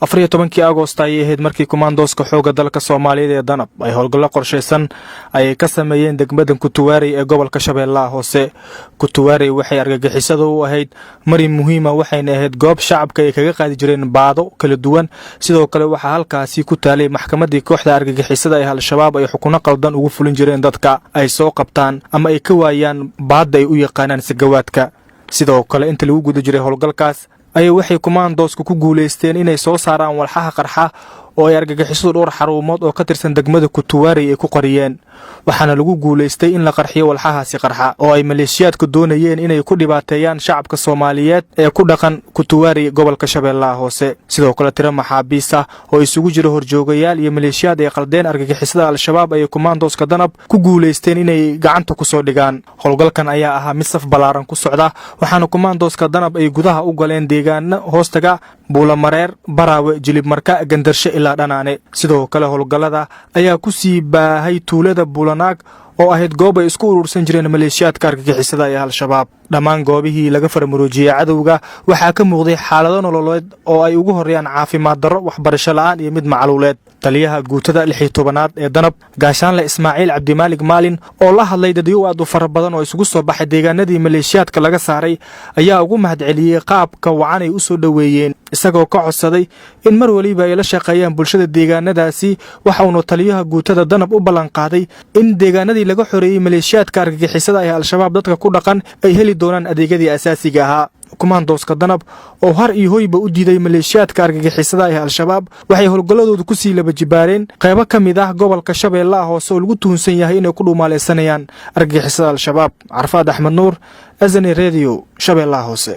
14 Agoosto ayay ahayd markii kumaandooska xooga dalka Soomaaliyeed ee Danab ay howlgallo qorsheysan ay ka sameeyeen degmada Kutuwaarey ee gobolka Shabeellaha Hoose. Kutuwaarey waxay argagixisadu u ahayd marin muhiim ah, waxayna ahayd goob shacabka ay kaga qaadi jireen baado kala duwan. Sidoo kale waxaa halkaasi ku taalay maxkamadii kooxda argagixisada ee Al-Shabaab ay xukuno qaldan ugu fulin jireen dadka ay soo qabtaan ama ay ka waayaan baad ay u yaqaanaan sagawaadka. sidoo kale inta lagu guda jiray howlgalkaas ay waxay kumaandoosku ku guuleysteen inay soo saaraan walxaha qarxa oo ay argagixisadu dhowr xarumood oo ka tirsan degmada Kutuwaarey ay ku qariyeen. waxaana lagu guuleystay in la qarxiyo walxahaasi qarxa oo ay maleeshiyaadku doonayeen inay ku dhibaateeyaan shacabka Soomaaliyeed ee ku dhaqan Kutuwaarey gobolka Shabeellaha Hoose. sidoo kale tiro maxaabiis ah oo isugu jira horjoogayaal iyo maleeshiyaad ay qaldeen argagixisada Al-Shabaab ay kumaandooska Danab ku guuleysteen inay gacanta ku soo dhigaan. howlgalkan ayaa ahaa mid saf balaaran ku socda, waxaana kumaandooska Danab ay gudaha u galeen deegaano hoostaga Buulamareer, Baraawe, Jilib Marka, Gandarshe ilaa Dhanaane. sidoo kale howlgallada ayaa ku sii baahay tuulada Buulanaag oo ahayd goob ay isku urursan jireen maleeshiyaadka argagixisada ee Al-Shabaab. dhammaan goobihii laga farmaroojiyay cadowga waxaa ka muuqday xaalado nololeed oo ay ugu horeeyaan caafimaad darro, waxbarasho la'aan iyo mid macluuleed. taliyaha guutada 16aad ee Danab Gaashaanle Ismaaciil Cabdimaalig Maalin oo la hadlay dadyo aad u fara badan oo isugu soo baxay deegaanadii maleeshiyaadka laga saaray ayaa ugu mahadceliyay qaabka wacan ay u soo dhaweeyeen, isagoo ka codsaday in mar waliba ay la shaqeeyaan bulshada deegaanadaasi. waxa uu taliyaha guutada Danab u ballan qaaday in deegaanadii laga xoreeyay maleeshiyaadka argagixisada ee Al-Shabaab dadka ku dhaqan ay heli doonaan adeegyadii asaasiga ahaa. kumaandooska Danab oo har iyo hoyba u diiday maleeshiyaadka argagixisada ee Al-Shabaab waxay howlgalladoodu ku sii laba jibaareen qaybo ka mid ah gobolka Shabeellaha Hoose oo lagu tuhunsan yahay inay ku dhumaaleysanayaan argagixisada Al-Shabaab. Carfaad Axmed Nuur, Azani Radio, Shabeellaha Hoose.